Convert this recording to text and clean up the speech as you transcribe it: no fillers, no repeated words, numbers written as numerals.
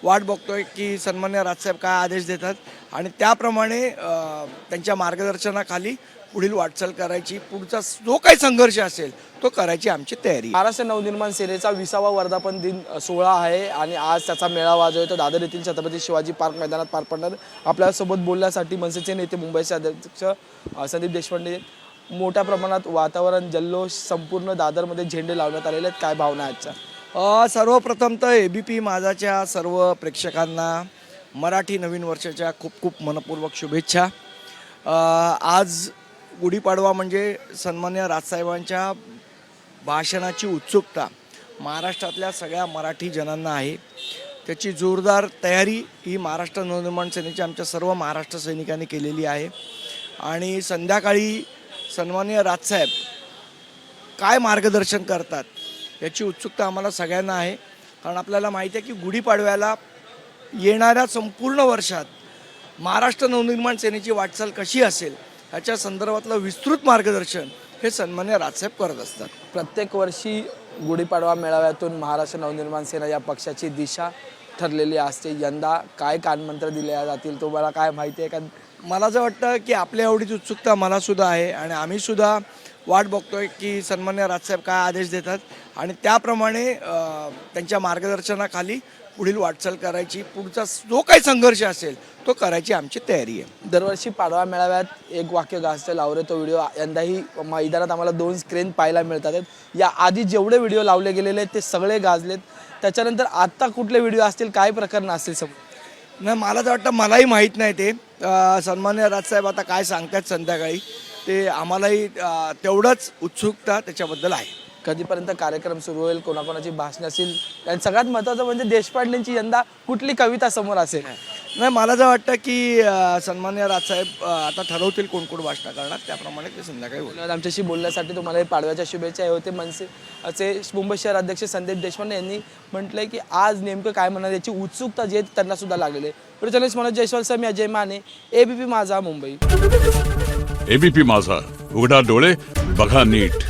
वाट बघतोय की सन्मान्य राजसाहेब काय आदेश देतात आणि त्याप्रमाणे त्यांच्या मार्गदर्शनाखाली पुढील वाटचाल करायची, पुढचा जो काही संघर्ष असेल तो करायची आमची तयारी. महाराष्ट्र नवनिर्माण सेनेचा 20वा वर्धापन दिन सोहळा आहे आणि आज त्याचा मेळावा जो आहे तो दादर येथील छत्रपती शिवाजी पार्क मैदानात पार पडणार. आपल्यासोबत बोलण्यासाठी मनसेचे नेते मुंबईचे अध्यक्ष संदीप देशपांडे. मोठ्या प्रमाणात वातावरण, जल्लोष, संपूर्ण दादरमध्ये झेंडे लावण्यात आलेले आहेत. काय भावना आजच्या? सर्वप्रथम तर ABP माझाच्या सर्व प्रेक्षकांना मराठी नवीन वर्षाच्या खूप खूप मनपूर्वक शुभेच्छा. आज गुढीपाडवा म्हणजे सन्मान्य राजसाहेबांच्या भाषणाची उत्सुकता महाराष्ट्रातल्या सगळ्या मराठी जनांना आहे. त्याची जोरदार तयारी ही महाराष्ट्र नवनिर्माण सेनेच्या आमच्या सर्व महाराष्ट्र सैनिकांनी केलेली आहे आणि संध्याकाळी सन्मान्य राजसाहेब काय मार्गदर्शन करतात याची उत्सुकता आम्हाला सगळ्यांना आहे. कारण आपल्याला माहिती आहे की गुढीपाडव्याला येणाऱ्या संपूर्ण वर्षात महाराष्ट्र नवनिर्माण सेनेची वाटचाल कशी असेल ह्याच्या संदर्भातलं विस्तृत मार्गदर्शन हे सन्मान्य राजसाहेब करत असतात. प्रत्येक वर्षी गुढीपाडवा मेळाव्यातून महाराष्ट्र नवनिर्माण सेना या पक्षाची दिशा ठरलेली असते. यंदा काय कानमंत्र दिले जातील तुम्हाला काय माहिती आहे का? मला असं वाटतं की आपल्या एवढीच उत्सुकता मलासुद्धा आहे आणि आम्हीसुद्धा वाट बघतोय की सन्मान्य राजसाहेब काय आदेश देतात आणि त्याप्रमाणे त्यांच्या मार्गदर्शनाखाली पुढील वाटचाल करायची, पुढचा जो काही संघर्ष असेल तो करायची आमची तयारी आहे. दरवर्षी पाडवा मेळाव्यात एक वाक्य गाजतं लावले तो व्हिडिओ यंदाही मैदानात आम्हाला 2 स्क्रीन पाहायला मिळतात. या आधी जेवढे व्हिडिओ लावले गेलेले आहेत ते सगळे गाजलेत. त्याच्यानंतर आत्ता कुठले व्हिडिओ असतील, काय प्रकरण असतील समोर? नाही, मला तर वाटतं मलाही माहीत नाही ते. सन्मान्य राजसाहेब आता काय सांगतात संध्याकाळी ते आम्हालाही तेवढंच उत्सुकता त्याच्याबद्दल आहे. कधीपर्यंत कार्यक्रम सुरू होईल, कोणाकोणाची भाषण असेल आणि सगळ्यात महत्त्वाचं म्हणजे देशपांडेंची यंदा कुठली कविता समोर असेल? नाही, मला तर वाटतं की सन्मान्य राजसाहेब आता ठरवतील कोण कोण भाषण करणार, त्याप्रमाणे ते संध्याकाळी होईल. आमच्याशी बोलण्यासाठी तुम्हाला पाडव्याच्या शुभेच्छा. हे होते मनसेचे मुंबई शहर अध्यक्ष संदीप देशपांडे यांनी म्हटलंय की आज नेमकं काय म्हणणार याची उत्सुकता जे त्यांना सुद्धा लागलेली आहे. जर्नलिस्ट मनोज जयस्वाल सर, मी अजय माने, ABP माझा, मुंबई. ABP माझा, उघडा डोळे बघा नीट.